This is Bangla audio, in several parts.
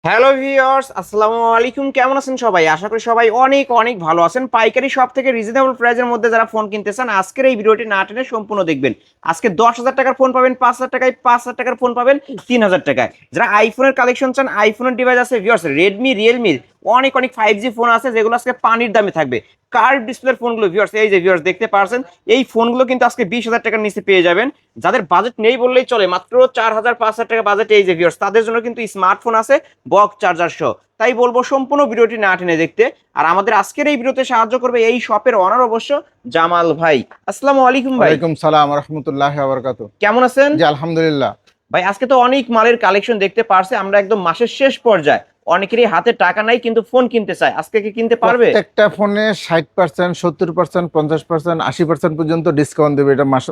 হ্যালো ভিউয়ার্স, আসসালামু আলাইকুম। কেমন আছেন সবাই? আশা করি সবাই অনেক অনেক ভালো আছেন। পাইকারি শপ থেকে রিজনেবল প্রাইসের মধ্যে যারা ফোন কিনতে চান, আজকের এই ভিডিওটি না টেনে সম্পূর্ণ দেখবেন। আজকে 10,000 টাকার ফোন পাবেন 5,000 টাকায়, 5,000 টাকার ফোন পাবেন 3,000 টাকায়। যারা আইফোনের কালেকশন চান, আইফোনের ডিভাইস আছে ভিউয়ার্স, রেডমি, রিয়েলমি অনেক অনেক 5G ফোন আছে যেগুলো আজকে পানির দামে থাকবে। কার্ভ ডিসপ্লের ফোনগুলো ভিউয়ার্স, এই যে ভিউয়ার্স দেখতে পারছেন, এই ফোনগুলো কিন্তু আজকে 20,000 টাকার নিচে পেয়ে যাবেন। যাদের বাজেট নেই বললেই চলে, মাত্র 4,000 5,000 টাকা বাজেট, এই যে ভিউয়ার্স তাদের জন্য কিন্তু স্মার্টফোন আছে বক্স চার্জার সহ। তাই বলবো সম্পূর্ণ ভিডিওটি না টেনে দেখতে। আর আমাদের আজকের এই ভিডিওতে সাহায্য করবে এই শপের অনার অবশ্য জামাল ভাই। আসসালামু আলাইকুম ভাই। ওয়ালাইকুম সালাম রাহমাতুল্লাহি ওয়া বারাকাতুহু। কেমন আছেন? জি আলহামদুলিল্লাহ। ভাই আজকে তো অনেক মালের কালেকশন দেখতে পারছি আমরা, একদম মাসের শেষ পর্যায়ে। অনেকেরই হাতে টাকা নাই কিন্তু ফোন কিনতে চায়, আজকে কি কিনতে পারবে? প্রত্যেকটা ফোনে 60%, 70%, 50%, 80% পর্যন্ত ডিসকাউন্ট দেবে, এটা মাস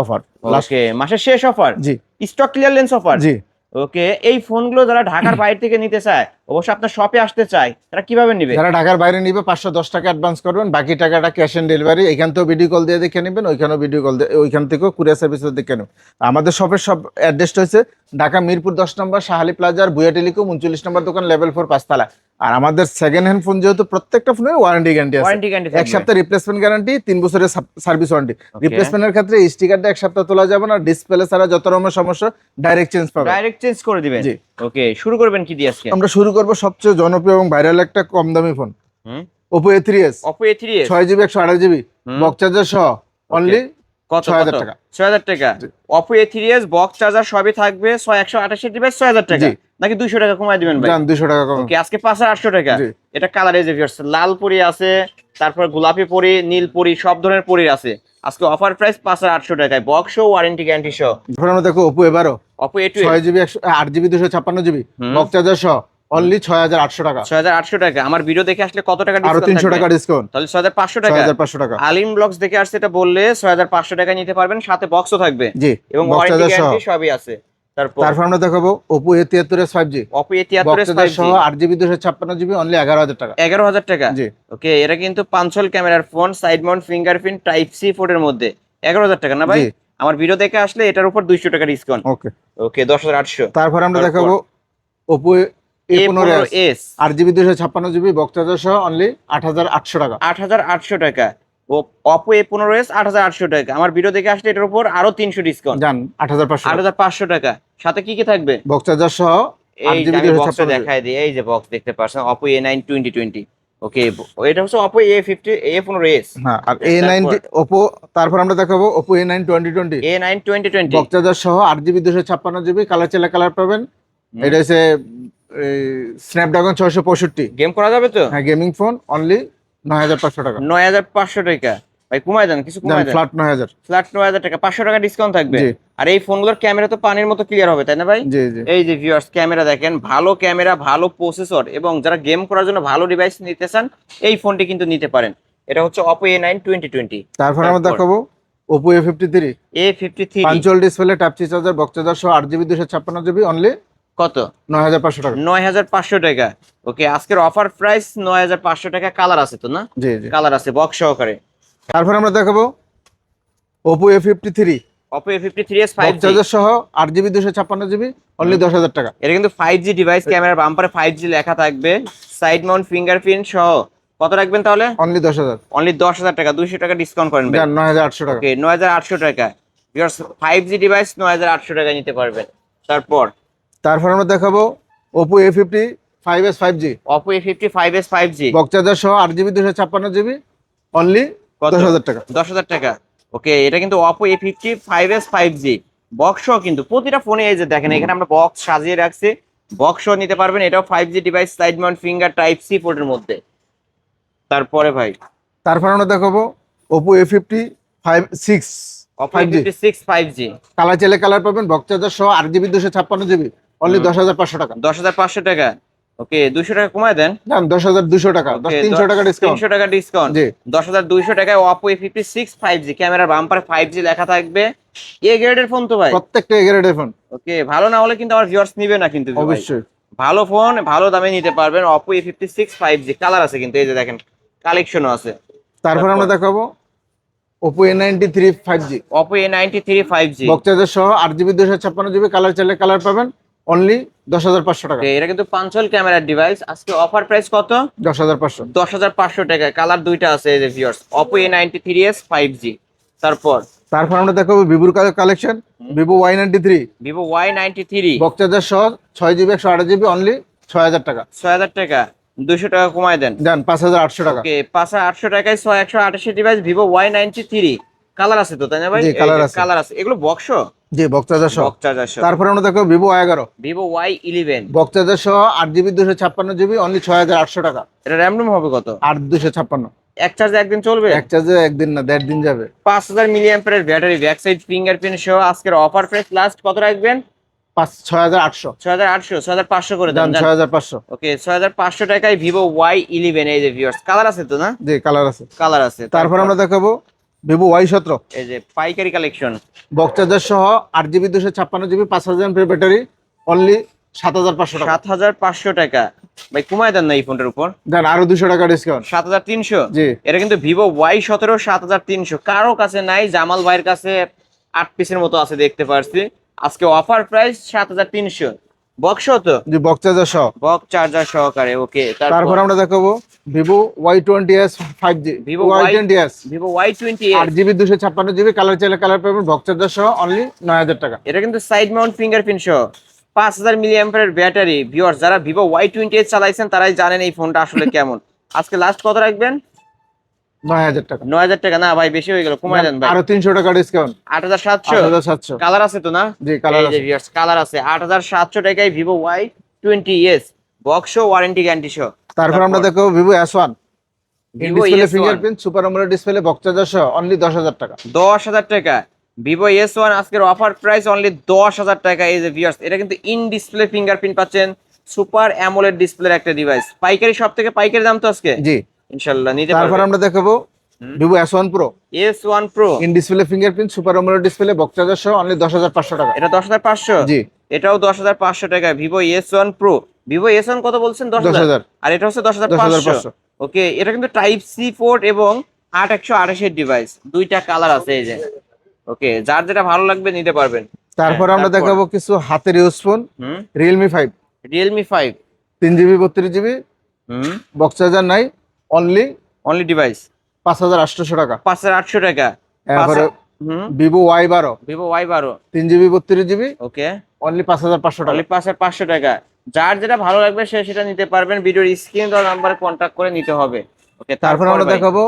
অফার। ওকে, মাসের শেষ অফার। জি স্টক ক্লিয়ারেন্স অফার। জি। ওকে, এই ফোনগুলো যারা ঢাকার বাইরে থেকে নিতে চায়, অবশ্য আপনার শপে আসতে চায়, তারা কিভাবে নেবে? যারা ঢাকার বাইরে নিবে 510 টাকা অ্যাডভান্স করবেন, বাকি টাকাটা ক্যাশ অন ডেলিভারি। এখান থেকেও ভিডিও কল দিয়ে দেখে নেবেন, ওইখানেও ভিডিও কল দিয়ে, ওইখান থেকেও কুরিয়ার সার্ভিসে দেখে নেবেন। আমাদের শপের সব অ্যাড্রেসটা হচ্ছে ঢাকা মিরপুর 10 নম্বর শাহালি প্লাজার বুয়া টেলিকম 39 নম্বর দোকান, লেভেল 4 5তলা। আর আমাদের সেকেন্ড হ্যান্ড ফোন যেহেতু প্রত্যেকটা ফোনের ওয়ারেন্টি গ্যারান্টি আছে। ওয়ারেন্টি গ্যারান্টি এক সপ্তাহ রিপ্লেসমেন্ট গ্যারান্টি, 3 বছরের সার্ভিস ওয়ারেন্টি। রিপ্লেসমেন্টের ক্ষেত্রে স্টিকারটা এক সপ্তাহ তোলা যাবে না, ডিসপ্লে ছাড়া যত রকমের সমস্যা ডাইরেক্ট চেঞ্জ পাবে। ডাইরেক্ট চেঞ্জ করে দিবেন। জি। ওকে, শুরু করবেন কি দিয়ে আজকে? আমরা শুরু করব সবচেয়ে জনপ্রিয় এবং ভাইরাল একটা কম দামি ফোন, হুম, Oppo A3s। Oppo A3s 6GB 128GB box charger সহ অনলি কত? 6,000 টাকা। 6,000 টাকা। জি। Oppo A3s বক্স চার্জার সবই থাকবে, 128 ডিভাইস 6,000 টাকা। জি। নাকি 200 টাকা কমায় দিবেন ভাই? জান 200 টাকা কম। ওকে, আজকে 5,800 টাকা। জি। এটা কালার এই যে ভিউয়ার্স, লাল পরি আছে, তারপর গোলাপি পরি, নীল পরি, সব ধরনের পরি আছে। আজকে অফার প্রাইস 5,800 টাকায়, বক্স সহ ওয়ারেন্টি গ্যারান্টি সহ। এখন আমরা দেখো Oppo A12 Oppo A12 6GB 8GB 256GB box charger সহ অনলি 6,800 টাকা। 6,800 টাকা। আমার ভিডিও দেখে আসলে কত টাকা আরো ডিসকাউন্ট 300 টাকা ডিসকাউন্ট, তাহলে 6,500 টাকা। 6,500 টাকা। আলিম ব্লগস দেখে আসছে, এটা বললে 6,500 টাকা নিতে পারবেন, সাথে বক্সও থাকবে জি, এবং বক্স ওয়ারেন্টি চার্জার সহ। গ্যারান্টি সবই আছে। তারপর আমরা দেখাবো Oppo A73s 5G Oppo A73 box charger 5G সহ 8GB 256GB অনলি 11,000 টাকা। 11,000 টাকা। জি। ওকে, এটা কিন্তু পাঁচল ক্যামেরার phone, side mount fingerprint type C পোর্টের মধ্যে 11,000 টাকা না ভাই? জি। আমার ভিডিও দেখে আসলে এটার উপর 200 টাকা ডিসকাউন্ট। ওকে। ওকে, 10,800। আমরা দেখাবো Oppo A15s 8GB 256GB box charger সহ অনলি 8,800 টাকা। 8,800 টাকা। ও Oppo A15s 8,800 টাকা। আমার ভিডিও দেখে আসলে এটার উপর আরো 300 ডিসকাউন্ট, জান 8,500 8,500 টাকা। সাথে কি কি থাকবে? বক্স চার্জার সহ এই যে 8GB আমি বক্সটা 256GB। দেখাই দিই, এই যে বক্স দেখতে পাচ্ছেন Oppo A9 2020। ওকে, এটা হচ্ছে Oppo A50 A15s। হ্যাঁ, আর A90 Oppo। আমরা দেখাবো Oppo A9 2020 A9 2020 box charger সহ 8GB 256GB কালার চাইলে কালার পাবেন। এটা হচ্ছে স্ন্যাপড্রাগন 665। গেম করা যাবে তো? হ্যাঁ, গেমিং ফোন অনলি 9,500 টাকা। 9,500 টাকা। ভাই কমায় দেন, কিছু কমায় দেন। ফ্ল্যাট 9,000। ফ্ল্যাট 9,000 টাকা, 500 টাকা ডিসকাউন্ট থাকবে। জি। আর এই ফোনগুলোর ক্যামেরা তো পানির মতো ক্লিয়ার হবে, তাই না ভাই? জি জি। এই যে ভিউয়ার্স, ক্যামেরা দেখেন, ভালো ক্যামেরা, ভালো প্রসেসর, এবং যারা গেম করার জন্য ভালো ডিভাইস নিতে চান, এই ফোনটি কিন্তু নিতে পারেন। এটা হচ্ছে Oppo A9 2020। আমরা দেখাবো Oppo A53 A53 punch hole display type C charger box charger সহ 8GB 256GB অনলি কত? 9,500 টাকা। 9,500 টাকা। ওকে, আজকের অফার প্রাইস 9,500 টাকা। কালার আছে তো না? জি জি। কালার আছে বক্স সহকারে। আমরা দেখাবো Oppo A53 Oppo A53s box 5G। Charger সহ 8GB 256GB অনলি 10,000 টাকা। এটা কিন্তু 5G ডিভাইস, ক্যামেরার বাম্পারে 5G লেখা থাকবে, সাইড মাউন্ট ফিঙ্গারপ্রিন্ট সহ। কত রাখবেন তাহলে? অনলি 10,000। অনলি 10,000 টাকা, 200 টাকা ডিসকাউন্ট করেন ভাই। 9,800 টাকা। ওকে, 9,800 টাকা। ভিউয়ার্স 5G ডিভাইস 9,800 টাকা নিতে পারবেন। তারপর আমরা দেখাবো Oppo A55s 5G Oppo A55s 5G box charger সহ 8GB 256GB অনলি কত? 10,000 টাকা। 10,000 টাকা। ওকে, এটা কিন্তু Oppo A55s 5G বক্স সহ, কিন্তু প্রতিটা ফোনে এই যে দেখেন, এখানে আমরা বক্স সাজিয়ে রাখছি, বক্স সহ নিতে পারবেন। এটাও 5G device, side mount finger type C পোর্টের মধ্যে। তারপরে ভাই আমরা দেখাবো Oppo A56 Oppo 5G A56 5G colour চাইলে কালার পাবেন, বক্স চার্জার সহ 8GB 256GB অনলি 10,500 টাকা। 10,500 টাকা। ওকে, 200 টাকা কমায় দেন। জান 10,200 টাকা, 300 টাকা ডিসকাউন্ট। 300 টাকা ডিসকাউন্ট। জি। 10,200 টাকায় Oppo A56 5G, ক্যামেরার বাম্পারে 5G লেখা থাকবে। এ গ্রেডের ফোন তো ভাই। প্রত্যেকটা এগারের ফোন। ওকে, ভালো না হলে কিন্তু আমার ভিউয়ার্স নিবে না কিন্তু ভাই। অবশ্যই ভালো ফোন ভালো দামে নিতে পারবেন। Oppo A56 5G কালার আছে কিন্তু, এই যে দেখেন, কালেকশনও আছে। আমরা দেখাবো Oppo A93 5G Oppo A93 5G box charger সহ 8GB 256GB কালার চাইলে কালার পাবেন অনলি 10,500 টাকা। এটা কিন্তু পাঞ্চল ক্যামেরার ডিভাইস, আজকে অফার প্রাইস কত? 10,500। 10,500 টাকা। কালার দুইটা আছে এই যে ভিউয়ার্স, Oppo A93s 5G। তারপর আমরা দেখাবো ভিভোর collection, Vivo Y93, Vivo Y93 বক্সচার্জার সহ 6GB 128GB অনলি 6,000 টাকা। 6,000 টাকা, 200 টাকা কমায় দেন। দেন 5,800 টাকা। ওকে 5,800 টাকায় 128 ডিভাইস Vivo Y93। কালার আছে তো তাই না ভাই? জি, কালার আছে। কালার আছে, এগুলো বক্স? জি, বক্সচার্জার সহ। বক্সচার্জার সহ। তারপরে আমরা দেখাবো ভিভো Y11, Vivo Y11 বক্সচার্জার সহ 8GB 256GB অনলি 6,800 টাকা। এটা র্যাম রোম হবে কত? 8,256। এক চার্জে একদিন চলবে? এক চার্জে একদিন না, 1.5 দিন যাবে। 5000 মিলিঅ্যাম্পিয়ারের ব্যাটারি, ব্যাক সাইড ফিঙ্গারপ্রিন্ট সহ আজকের অফার প্রাইস লাস্ট কত রাখবেন? 6,800। 6,800, 6,500 করে দেন। দেন 6,500। ওকে 6,500 টাকায় Vivo Y11 এই যে ভিউয়ার্স, কালার আছে তো না? জি, কালার আছে। কালার আছে। তারপর আমরা দেখাবো ভিভো Y17, এই যে পাইকারি কালেকশন, বক্সচার্জার সহ 8GB 256GB 5000 mAh battery only 7,500 টাকা। 7,500 টাকা। ভাই কমায় দেন না এই ফোনটার উপর? দেন আরো 200 টাকা ডিসকাউন্ট। 7,300। জি। এটা কিন্তু Vivo Y17 7,300, কারো কাছে নাই, জামাল ভাইয়ের কাছে 8 পিসের মতো আছে দেখতে পারছি। আজকে অফার প্রাইস 7,300। বক্স তো? জি, বক্সচার্জার সহ। বক্স চার্জার সহকারে। ওকে তারপর আমরা দেখাবো Vivo Y20s 5G, Vivo Y20s Vivo Y20 8GB 256GB colour চাইলে কালার পাবেন, বক্সচার্জার সহ অনলি 9,000 টাকা। এটা কিন্তু সাইড মাউন্ট ফিঙ্গারপ্রিন্ট সহ 5000 মিলিঅ্যাম্পিয়ারের ব্যাটারি। ভিউয়ার্স যারা Vivo Y20 চালাইছেন তারাই জানেন এই ফোনটা আসলে কেমন। আজকে লাস্ট কত রাখবেন? 9,000 টাকা। 9,000 টাকা না ভাই, বেশি হয়ে গেল, কমায় দেন ভাই। আরো 300 টাকা ডিসকাউন্ট। 8,700। 8,700। কালার আছে তো না? জি, কালার এই যে আছে। ভিউয়ার্স কালার আছে। 8,700 টাকায় Vivo Y20s, box warranty guarantee সহ। তারপর আমরা দেখাবো Vivo S1, Vivo display S1 fingerprint super AMOLED display box charger সহ অনলি 10,000 টাকা। 10,000 টাকা। Vivo S1 আজকের অফার প্রাইস অনলি 10,000 টাকা। এই যে ভিউয়ার্স, এটা কিন্তু ইন ডিসপ্লে ফিঙ্গারপ্রিন্ট পাচ্ছেন, সুপার অ্যামোলেড ডিসপ্লের একটা ডিভাইস। পাইকারি সব থেকে পাইকারি দাম তো আজকে জি, ইনশাআল্লাহ নিতে তারপর পারবেন। আমরা দেখাবো Vivo S1 Pro, S1 Pro, in display fingerprint super AMOLED display box charger সহ অনলি 10,500 টাকা। এটা 10,500। জি, এটাও 10,500 টাকা। Vivo S1 Pro, Vivo S1 কত বলছেন? 10,000। 10,000। আর এটা হচ্ছে 10,500। ওকে এটা কিন্তু টাইপ সি পোর্ট এবং 8/128 এর ডিভাইস, দুইটা কালার আছে এই যে। ওকে যার যেটা ভালো লাগবে নিতে পারবেন। তারপর আমরা দেখাবো কিছু হাতের ইউজ ফোন, হুম, Realme 5, Realme 5। 3GB 32GB হুম, বক্সচার্জার নাই, অনলি অনলি ডিভাইস 5,800 টাকা। 5,800 টাকা। তারপরে হুম, Vivo Y12, Vivo Y12। 3GB 32GB okay only 5,500 টাকা। অনলি 5,500 টাকা। যার যেটা ভালো লাগবে সে সেটা নিতে পারবেন। ভিডিওর স্ক্রিন দেওয়া নাম্বারে কন্ট্যাক্ট করে নিতে হবে। ওকে তারপর আমরা ভাই, দেখাবো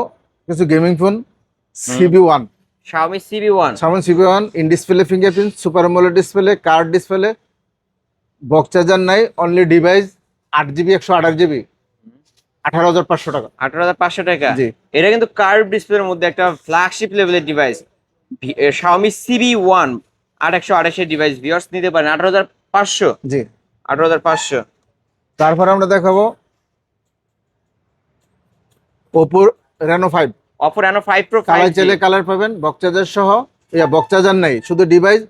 কিছু gaming phone, CB1, Xiaomi CB1। CB1 in display fingerprint super AMOLED display card display box charger নাই, অনলি ডিভাইস 8GB 128GB 18,500 টাকা। 18,500 টাকা। জি। এটা কিন্তু কার্ভ ডিসপ্লের মধ্যে একটা ফ্ল্যাগশিপ লেভেলের ডিভাইস, Xiaomi CB1 8/128 এর ডিভাইস। ভিউয়ার্স নিতে পারেন 18,500। জি, 18,500। তারপর আমরা দেখাবো Oppo Reno 5, Oppo Reno 5 Pro colour 5G। চাইলে কালার পাবেন, বক্সচার্জার সহ, বক্সচার্জার নাই, শুধু device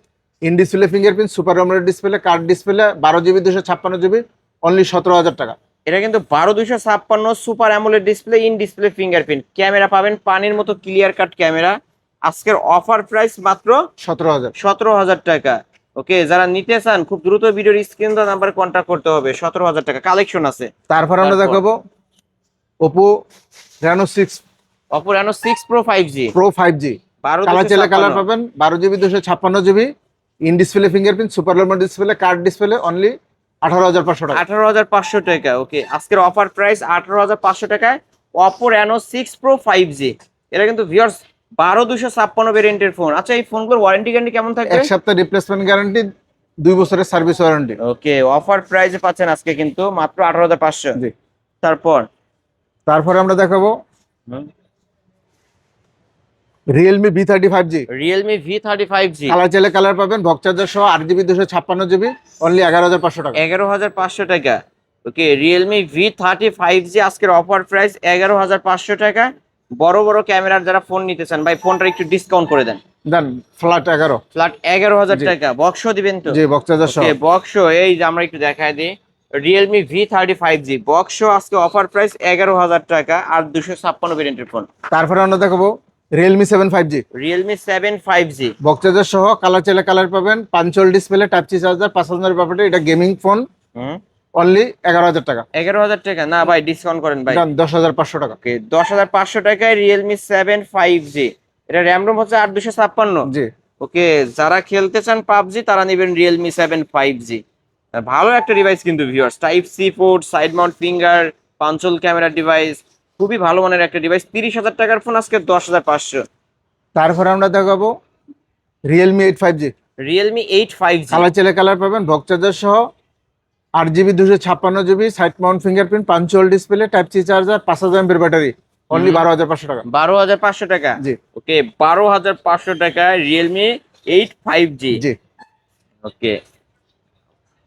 in display fingerprint super AMOLED display card display 12GB 256GB only 17,000 টাকা। এটা কিন্তু 12,256 super AMOLED display, in display fingerprint camera পাবেন, পানির মতো ক্লিয়ার কাট ক্যামেরা। আজকের অফার প্রাইস মাত্র 17,000। 17,000 টাকা। ওকে যারা নিতে চান খুব দ্রুত ভিডিওর স্ক্রিন দেওয়া নাম্বারে কন্ট্যাক্ট করতে হবে। 17,000 টাকা কালেকশন আছে। তারপর আমরা তারপর? দেখাবো Oppo Reno 6 Oppo Reno 6 Pro 5G, Pro 5G, colour চাইলে কালার পাবেন, 12GB 256GB in display fingerprint super AMOLED display card display only 18,500 টাকা। 18,500 টাকা। ওকে আজকের অফার প্রাইস 18,500 টাকায় Oppo Reno 6 Pro 5G। এটা কিন্তু ভিউয়ার্স 12,256 ভেরিয়েন্টের ফোন। আচ্ছা এই ফোনগুলোর ওয়ারেন্টি গ্যারান্টি কেমন থাকবে? 1 সপ্তাহ রিপ্লেসমেন্ট গ্যারান্টি, 2 বছরের সার্ভিস ওয়ারেন্টি। ওকে অফার প্রাইসে পাচ্ছেন আজকে কিন্তু মাত্র 18,500। জি, তারপর আমরা দেখাবো Realme V30 5G, Realme V30 5G, colour চাইলে কালার পাবেন, বক্সচার্জার সহ 8GB 256GB অনলি 11,500 টাকা। 11,500 টাকা। ওকে Realme V30 5G আজকের অফার প্রাইস 11,500 টাকা। বড় বড় ক্যামেরার যারা ফোন নিতে চান ভাই ফোনটা একটু ডিসকাউন্ট করে দেন। দেন ফ্ল্যাট 11। ফ্ল্যাট 11,000 জি। টাকা। বক্স দিবেন তো? জি, বক্সচার্জার সহ। ওকে বক্স এই যে আমরা একটু দেখায় দিই, Realme V30 5G বক্স আজকে অফার প্রাইস 11,000 টাকা আর 256 ভেরিয়েন্টের ফোন। তারপরে আমরা দেখাবো Realme 7 5G Realme 7 5G। Box charger সহ, কালার চাইলে কালার পাবেন, punch hole display, type C charger, 5000 ব্যাপারটা। এটা গেমিং ফোন, অনলি 11000 টাকা। 11,000 টাকা না ভাই, ডিসকাউন্ট করেন ভাই। 10,500 টাকা। ওকে, 10,500 টাকায় রিয়েলমি 7 5G। এটা র্যাম রোম হচ্ছে 8 256। জি, ওকে, যারা খেলতে চান পাবজি তারা নেবেন রিয়েলমি 7 5G। ভালো একটা ডিভাইস কিন্তু viewers, type C port, side mount finger, punch hole camera device, খুবই ভালো মানের একটা ডিভাইস। 30,000 টাকার ফোন আজকে 10,500। তারপরে আমরা দেখাবো Realme 8 5G। Realme 8 5G। Colour চাইলে কালার পাবেন, বক্স চার্জার সহ, 8GB 256GB, side mount fingerprint, punch hole display, type C charger, 5000 এর ব্যাটারি, অনলি 12,500 টাকা। 12,500 টাকা। জি ওকে, 12,500 টাকায় রিয়েলমি 8 5G। জি। ওকে,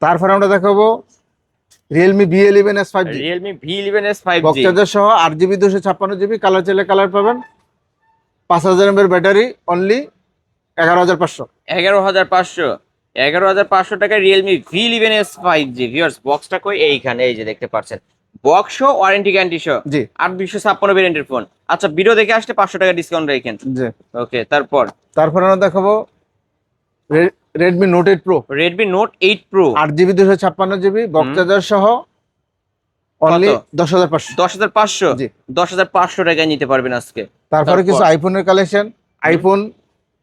তারপরে আমরা দেখাবো Realme B11s 5G। Realme V11s 5G। Box charger সহ, 8GB 256GB, কালার চাইলে কালার পাবেন, 5000 এর ব্যাটারি, অনলি 11,500। 11,500। 11,500 টাকায় রিয়েলমি V11s 5G। ভিউয়ার্স, বক্সটা কই? এইখানে, এই যে দেখতে পাচ্ছেন, box show, warranty guarantee show. জি 8 256 ভেরিয়েন্টের ফোন। আচ্ছা, ভিডিও দেখে আসলে 500 টাকা ডিসকাউন্ট রাখেন। জি। ওকে, তারপর তারপরে আমরা দেখাবো Redmi note 8 pro, Redmi note 8 pro. 8GB 256GB, box charger সহ, অনলি 10,500। 10,500। জি। 10,500 টাকায় নিতে পারবেন আজকে। তারপরে কিছু আইফোনের collection, iPhone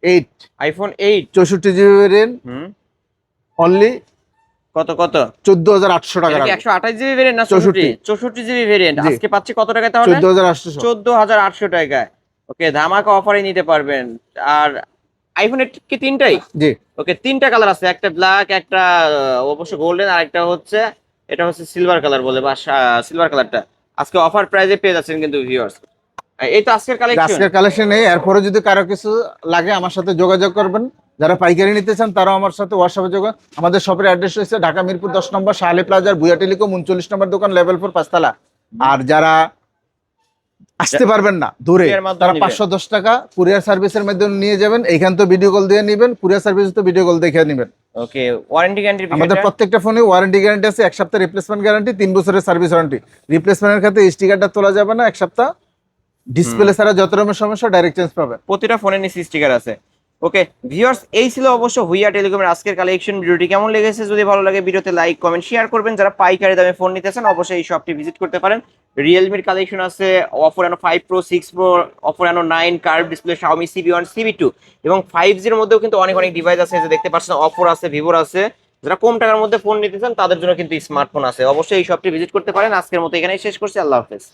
8 iPhone 8। 64GB variant, only কত কত? 14,800 টাকা। 128 জিবি ভেরিয়েন্ট না 64 জিবি ভেরিয়েন্ট? জি। আজকে পাচ্ছি কত টাকায় তাহলে? 14,800। 14,800 টাকায়। ওকে, ধামাকা অফারে নিতে পারবেন। আর আইফোন 8 কি তিনটাই? জি ওকে, তিনটা কালার আছে, একটা ব্ল্যাক, একটা অবশ্য গোল্ডেন, আর একটা হচ্ছে, এটা হচ্ছে সিলভার কালার বলে, বা সিলভার কালারটা আজকে অফার প্রাইসে পেয়ে যাচ্ছেন কিন্তু ভিউয়ার্স। এই তো আজকের কালেকশন। আজকের কালেকশন নেই, এরপরে যদি কারো কিছু লাগে আমার সাথে যোগাযোগ করবেন। যারা পাইকারি নিতে চান তারাও আমার সাথে হোয়াটসঅ্যাপে যোগাযোগ। আমাদের শপের অ্যাড্রেস হচ্ছে ঢাকা মিরপুর 10 নম্বর শাহালি প্লাজার বুয়া টেলিকম 39 নম্বর দোকান, লেভেল 4 পাঁচতলা। আর যারা আসতে পারবেন না দূরে, কুরিয়ার মাধ্যমে তারা নিবে। 510 টাকা কুরিয়ার সার্ভিসের মাধ্যমে নিয়ে যাবেন। এইখান তো ভিডিও কল দিয়ে নেবেন, কুরিয়ার সার্ভিস তো ভিডিও কল দেখে নেবেন। ওকে, ওয়ারেন্টি গ্যারান্টি আমাদের প্রত্যেকটা ফোনে ওয়ারেন্টি গ্যারান্টি আছে, 1 সপ্তাহ রিপ্লেসমেন্ট গ্যারান্টি, 3 বছরের সার্ভিস ওয়ারেন্টি। রিপ্লেসমেন্টের ক্ষেত্রে স্টিকারটা তোলা যাবে না 1 সপ্তাহ। ডিসপ্লে ছাড়া যত রকমের সমস্যা ডাইরেক্ট চেঞ্জ পাবে। প্রতিটা ফোনের নিচে স্টিকার আছে। ওকে ভিউয়ার্স, এই ছিল অবশ্য হুইয়া টেলিকমের আজকের কালেকশন। ভিডিওটি কেমন লেগেছে? যদি ভালো লাগে ভিডিওতে লাইক কমেন্ট শেয়ার করবেন। যারা পাইকারি দামে ফোন নিতেছেন অবশ্যই এই শপটি ভিজিট করতে পারেন। রিয়েলমির কালেকশন আছে, Oppo Reno 5 pro, 6 pro, Oppo Reno 9, curve display, Xiaomi CB1, CB2 এবং 5G এর মধ্যেও কিন্তু অনেক অনেক ডিভাইস আছে, যে দেখতে পাচ্ছেন অপোর আছে, ভিভোর আছে। যারা কম টাকার মধ্যে ফোন নিতে চান তাদের জন্য কিন্তু স্মার্টফোন আছে। অবশ্যই এই শপটি ভিজিট করতে পারেন। আজকের মতো এখানেই শেষ করছি। আল্লাহ হাফেজ।